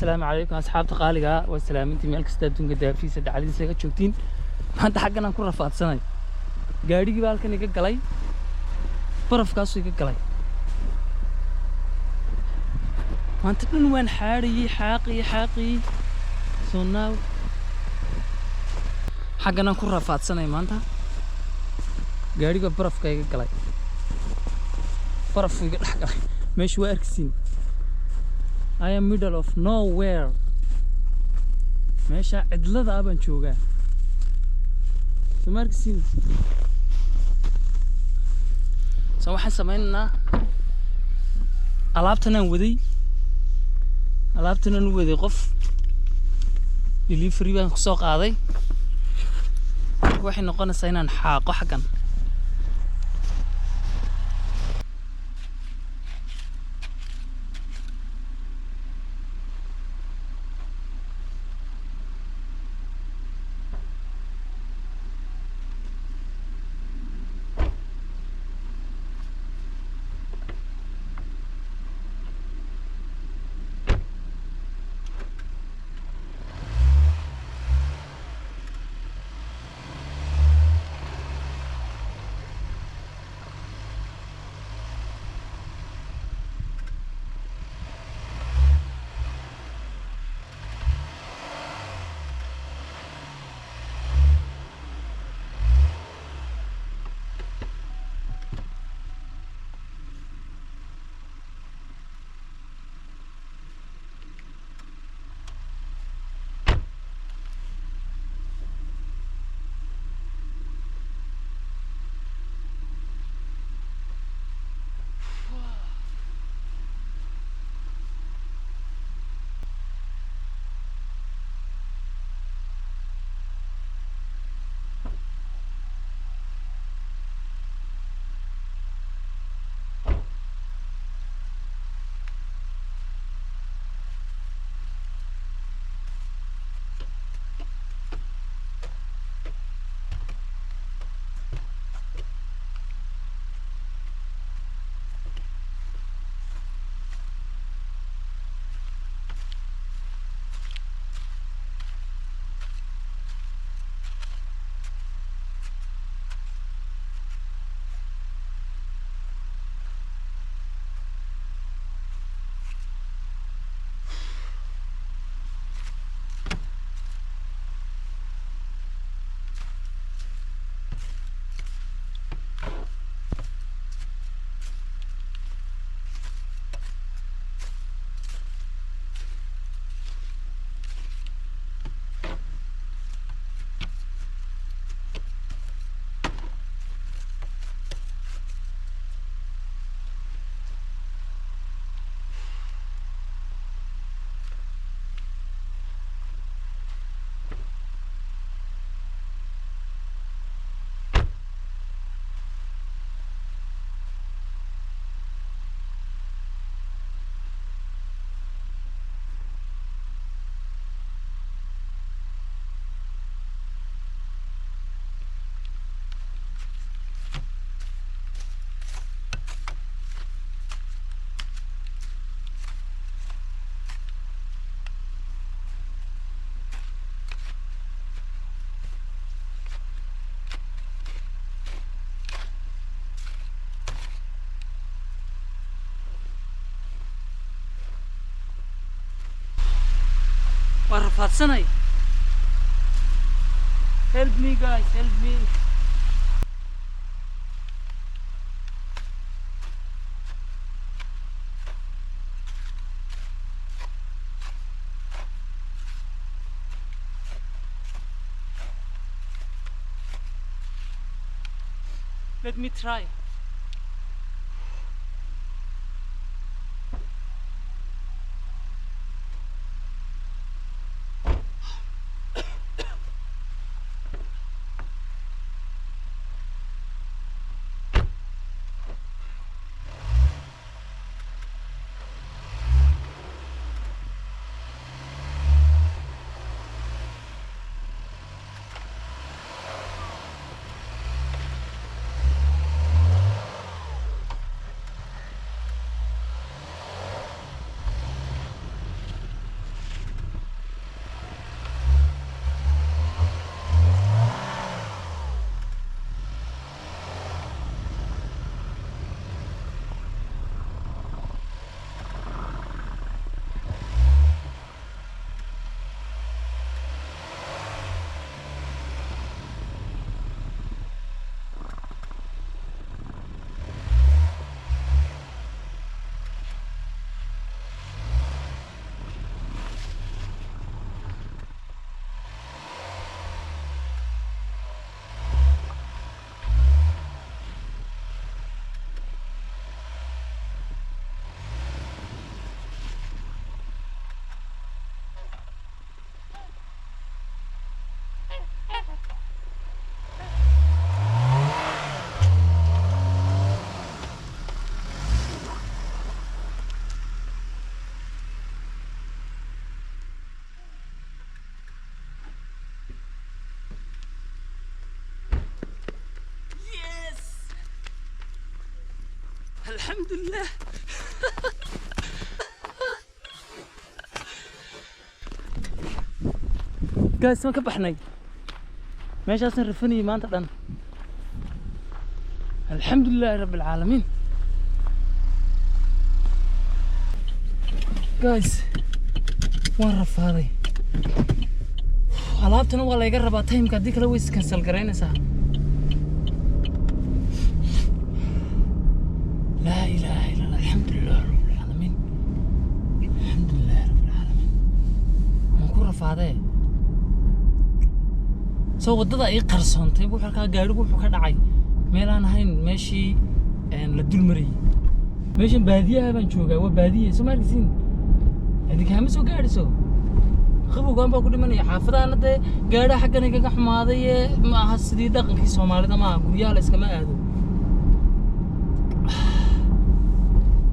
السلام عليكم أصحاب تقاليقا والسلام أنتم مالك استاذون قد في سد علي سجى شوكتين ما أنت حقنا نكون رفعت سنة قاعد يجي بالك إنك قلي برف كاسو يجي قلي ما أنت من وين حاري حاقي سوناو حقنا نكون رفعت سنة ما أنت قاعد يجي برف كيجي قلي برف يجي قلي مش واركسين I am middle of nowhere. meesha cidlada baan joogaa. Samarkiin. Soo waxaan sameynaa alaabtan aan waday qof delivery baan ku soo qaaday. Waxay noqonaysaa inaan xaaqo xagan. ورفعت سنة. Help me guys, help me. Let me try. الحمد لله. قايس ما كبحني ماشي أصلا رفني ما أنت دن. الحمد لله رب العالمين. قايس وين رفاضي alaabtana waa la iga rabaa timeka hadii kale way cancel gareynaysaa. لا إله إلا الله الحمد لله رب العالمين الحمد لله رب العالمين. مكون رفاضي soo wadada ay qarsoontay wuxuu ka gaarigu wuxuu ka dhacay meel aan ahayn meeshii la dul mariyay. meeshan baadiyaha baan joogaa waa baadiye Soomaaliisiin adiga ma soo gaariso qabowgaan baa ku dhimanaya xaafadaana de gaadha xaggan iga xumaaday ma aha sidii dhaqankii Soomaalida ma guryaha la iska ma aado.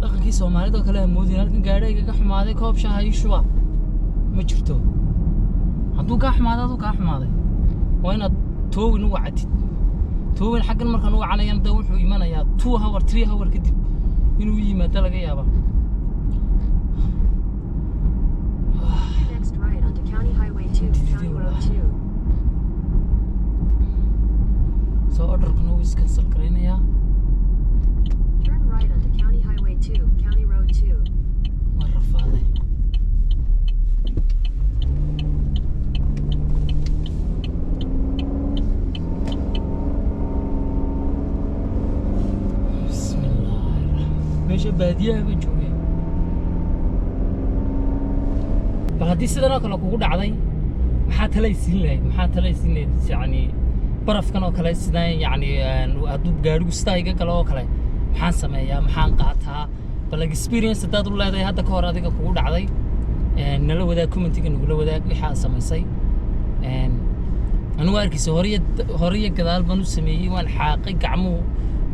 dhaqankii Soomaalida kale moodin halkan gaadha iga xumaaday koob shaah iyo shuba ma jirto. hadduu ka xumaado ka xumaaday waa inaad toowin u wacatid. toowin xaggan markaan u wacanayaan da wuxuu imanayaa 2 hour 3 hour kadib inuu yimaado laga yaabaa. So order can always cancel Karenia. Turn right onto County Highway 2, County Road 2. Marafale. Bismillah. Meesha baadiyaha baan joogay. هذه السنة كنا كوجود عادي محات لا يصير محات لا يصير يعني برف كانوا كلا يصير يعني أدوب جارو ستايجا كلا وكلا محان سمايا محان قاتها بلا experience تدور لا ده هذا كهرا ده كوجود عادي نلو وده كومنتي كنا نقول وده لحال سمايسي أنا واركي هورية كذا بنو سميه وان حاقي قعمو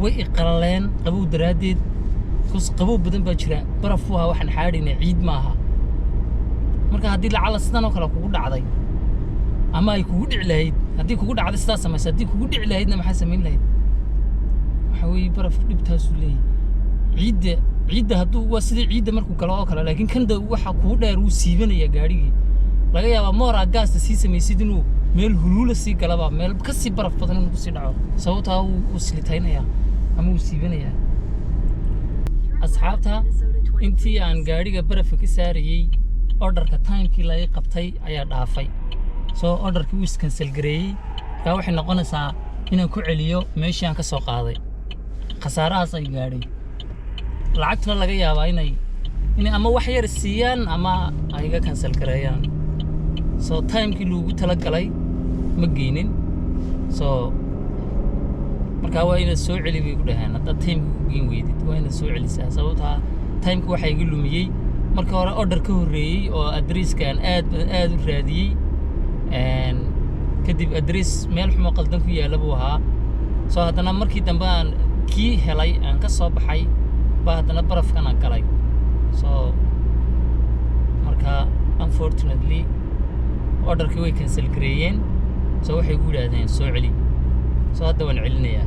وإقرالين قبو دراديد كوس قبو بدن بجرا برفوها وحن حارين عيد معها marka hadii la cala sidan oo kale kugu dhacday ama ay kugu dhici lahayd hadii kugu dhacday sidaas sameeyay hadii kugu dhici lahaydna maxaa sameyn lahayd waxa weey baraf dhibtaas u leeyahay ciidda haduu waa sidii ciidda markuu kala oo kale laakiin kan waxa kugu dheer uu siibanaya gaarigii laga yaabaa moora gaasta sii sameeysid inuu meel huluula sii galaba meel ka sii baraf badan inuu ku sii dhaco sababtaa uu slitaynaya ama uu siibanaya. asxaabta intii aan gaariga baraf ka saarayay orderka timekii la qabtay ayaa dhaafay. soo orderkii wuu cancel gareeyay ka waxay noqonaysaa inaan ku celiyo meeshii aan ka soo qaaday. khasaarahaas ay gaadhay lacagtuna laga yaabaa inay ama wax yar siiyaan ama ay ga cancel gareeyaan. soo timekii loogu tala galay ma geynin. soo marka waa inaad soo celi bay ku dhahaan hadda timekii u geyn weydid waa inaad soo celisaa sababta timekii waxa iga lumiyay marka hore order ka horeeyay oo address-kan aad u raadiyay kadib address meel xumo qaldan ku yaala buu ahaa. soo hadana markii dambe aan kii helay aan ka soo baxay baa hadana barafkan aan galay. soo marka unfortunately orderkii way cancel gareeyeen. soo waxay ku yiraahdeen soo celi. soo hadda waan celinayaa.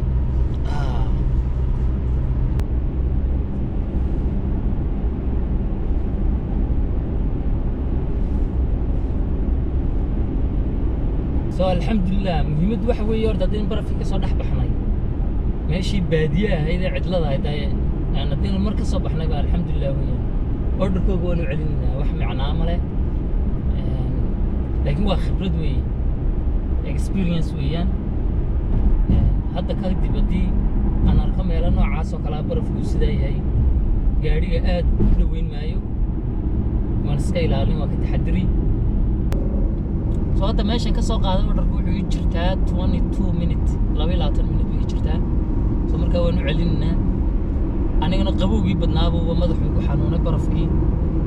الحمد لله مهمة واحد ويا أرد دين برا في كسر نحب حناي ماشي بادية هيدا عدلة هيدا يعني دين المركز صبح حنا قال الحمد لله ويا أرد كوجون وعلنا وحمي عن عمله لكن هو خبرة ويا experience ويا هذا كهدي بدي أنا أرقم يلا نوع عاصو كلا برا في وسدا هي قاري قاعد لوين مايو ما نسكيل عليه ما كنت حدري. soo hadda meeshan ka soo qaaday orderku wuxuu jirtaa 22 minutes 22 minutes way jirtaa. soo marka waan u celinaa anigana qabowgii badnaaba madaxu ku xanuunay barafkii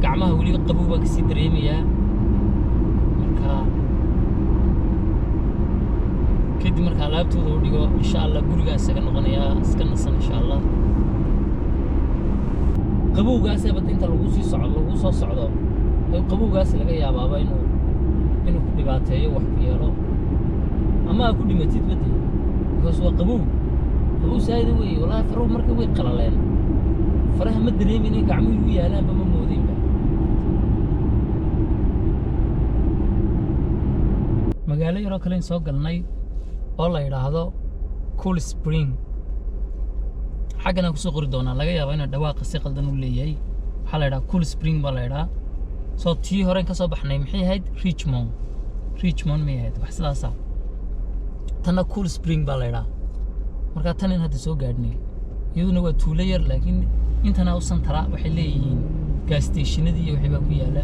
gacmaha wali qabow baa ka sii dareemaya marka kadib marka laabtooda u dhigo insha Allah guriga isaga noqonaya iska nasan insha Allah. qabowgaas bad inta lagu soo socdo qabowgaas laga yaabaa inuu ku dhibaateeyo wax ku yeelo ama ku dhimatid badii because waa qabow saayid weey wallahi faruu marka way qalaleen faraha ma dareemin in gacmuhu u yaalaan ba ma moodinba magaalo yaroo kale soo galnay oo la yiraahdo Cool Spring xagana ku soo qori doonaa laga yaabo inay dhawaaqa si qaldan u leeyahay waxa la yiraahdaa Cool Spring baa la yiraahdaa soo tii hore ka soo baxnay maxay ahayd Richmond ma ahayd wax sidaas ah tana Cool Spring baa la yiraahdaa marka tan in hadda soo gaadhnay iyaduna waa tuulo yar laakiin intana u santara waxay leeyihiin gas stationadii iyo wixii baa ku yaala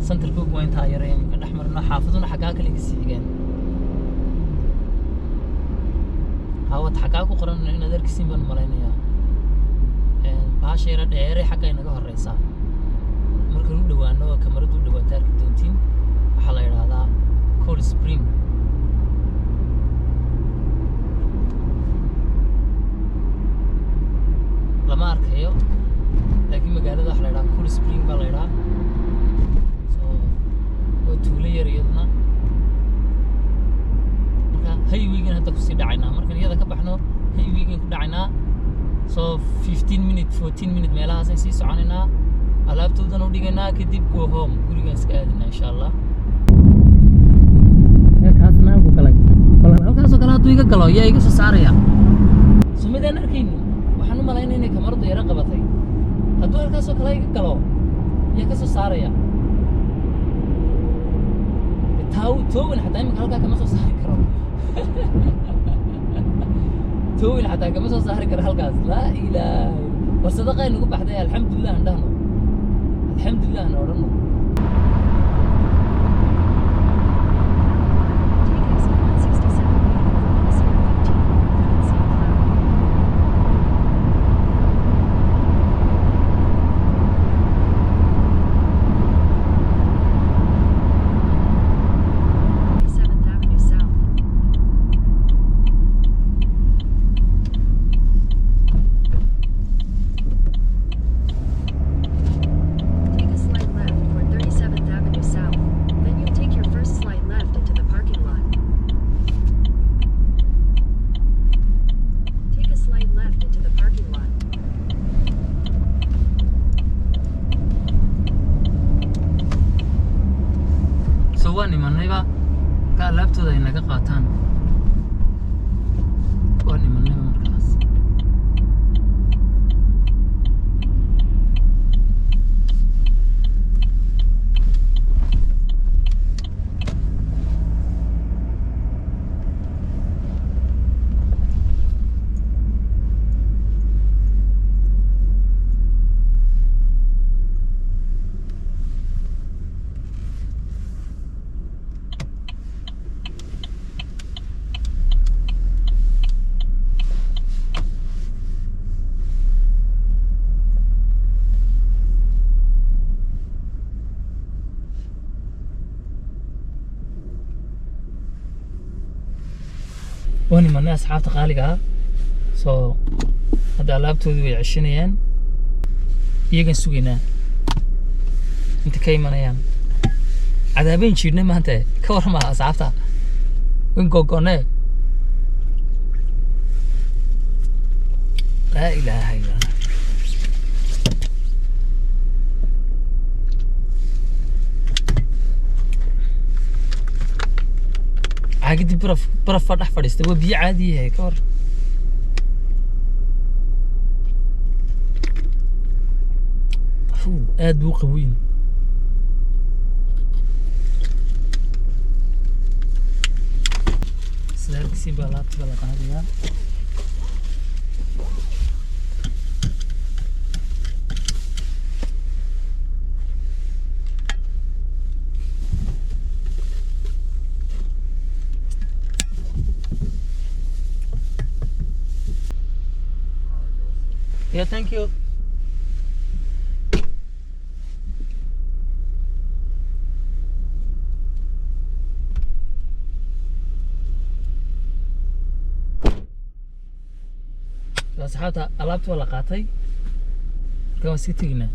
santarku waa inta yareen ka dhaxmarna xaafaduna xagaa kale ka siigeen hawad xagaa ku qoran in adeerkiisin baan malaynaya baasheera dheere xagaa inaga horeysa marka uu dhawaano kamaradu dhawaata arki doontiin waxa la yiraahdaa Cool Spring lama arkayo laakiin magaalada waxa la yiraahdaa Cool Spring baa la yiraahdaa tuulo yar iyaduna marka highway-gan hadda ku sii dhacaynaa markaan iyada ka baxno highway-gan ku dhacaynaa soo 15 minutes 14 minutes meelahaas ay sii soconaynaa alaabtoodana u dhigaynaa kadib go home gurigaan iska aadinaa insha Allah halkaasna ku galay halkaasoo kale hadduu iga galo yaa iga soo saaraya sumidaan arkayno waxaan u malaynaa inay kamaradu yara qabatay hadduu halkaasoo kale iga galo yaa ka soo saaraya توين حتى يمكن هلكا كما سو ساري كرو توين حتى كما سو ساري كرو هلكاس لا اله وصدقه انو بخدي الحمد لله عندنا الحمد لله انا ورنا nimanayba ka alaabtooda ay naga qaataan waa nimanayba markaas واني من الناس حافظ قالقها سو هذا لابتودي ويعشنيان يجن سوينا انت كيما نيان عذابين شيرنا ما انت كور ما اصعبتها وين كوكوني لا اله الا الله عقدي برف فرح فريست هو بي عادي هيك كور ادو قويين سلام سيبالات ولا قاعدين Yeah, thank you. أصحابها ألعبت ولا قاطي؟ كم سكتينا؟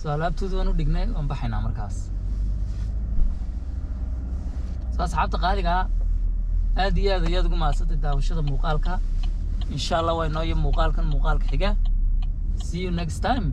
alaabtooda waan u dhignay waan baxaynaa markaas asxaabta qaaliga aad iyo aad ayaad ugu mahadsantahay daawashada muuqaalka insha Allah way noo muuqaalkan muuqaalka xiga see you next time